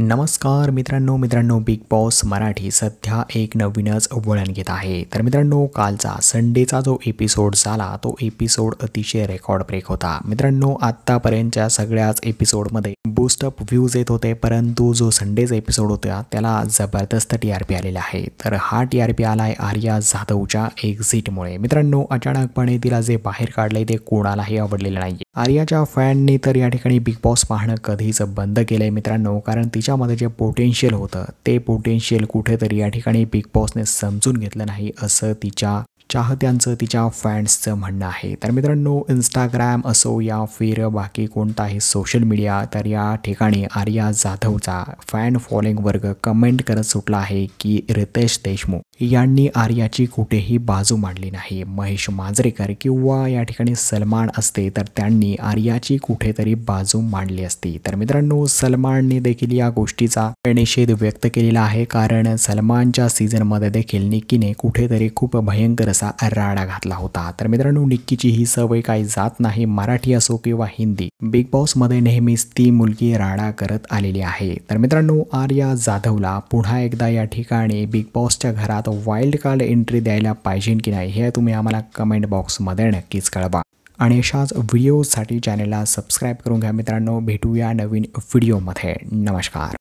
नमस्कार मित्रांनो big boss Marathi सध्या एक नवीनच वळण घेत आहे। तर मित्रांनो, कालचा संडेचा जो एपिसोड झाला तो एपिसोड अतिशय रेकॉर्ड ब्रेक होता। मित्रांनो, आतापर्यंतच्या सगळ्याच एपिसोडमध्ये बूस्ट अप व्ह्यूज येत होते, परंतु जो संडेचा एपिसोड होता त्याला जबरदस्त टीआरपी आलेला आहे। तर हा टीआरपी आलाय आर्या जाधवच्या एक्झिटमुळे। मित्रांनो, अचानकपणे तिला जे बाहेर काढले ते कोणालाही आवडलेलं नाही। आर्याच्या फॅननी तर या ठिकाणी बिग बॉस पाहणं कधीच बंद केलंय मित्रांनो, कारण तिच्यामध्ये जे पोटेन्शियल होतं ते पोटेन्शियल कुठेतरी या ठिकाणी बिग बॉसने समजून घेतलं नाही असं तिच्या चाहत्यांचं, तिच्या फॅन्सचं म्हणणं आहे। तर मित्रांनो, इंस्टाग्राम असो या फिर बाकी कोणताही सोशल मीडिया, तर या ठिकाणी आर्या जाधवचा फॅन फॉलोइंग वर्ग कमेंट करत सुटला आहे की रितेश देशमुख यांनी आर्याची कुठेही बाजू मांडली नाही। महेश मांजरेकर किंवा या ठिकाणी सलमान असते तर त्यांनी आर्याची कुठेतरी बाजू मांडली असती। तर मित्रांनो, सलमानने देखील या गोष्टीचा निषेध व्यक्त केलेला आहे, कारण सलमानच्या सीझनमध्ये देखील निक्कीने कुठेतरी खूप भयंकर असा राडा घातला होता। तर मित्रांनो, निक्कीची ही सवय काही जात नाही, मराठी असो किंवा हिंदी, बिग बॉस मध्ये नेहमीच ती मुलगी राडा करत आलेली आहे। तर मित्रांनो, आर्या जाधवला पुन्हा एकदा या ठिकाणी बिग बॉसच्या घरात वाइल्ड कार्ड एंट्री द्यायला पाहिजे की नाही हे तुम्ही आम्हाला कमेंट बॉक्समध्ये नक्कीच कळवा। आणि अशाच व्हिडिओसाठी चॅनलला सबस्क्राईब करून घ्या मित्रांनो। भेटूया नवीन व्हिडिओमध्ये। नमस्कार।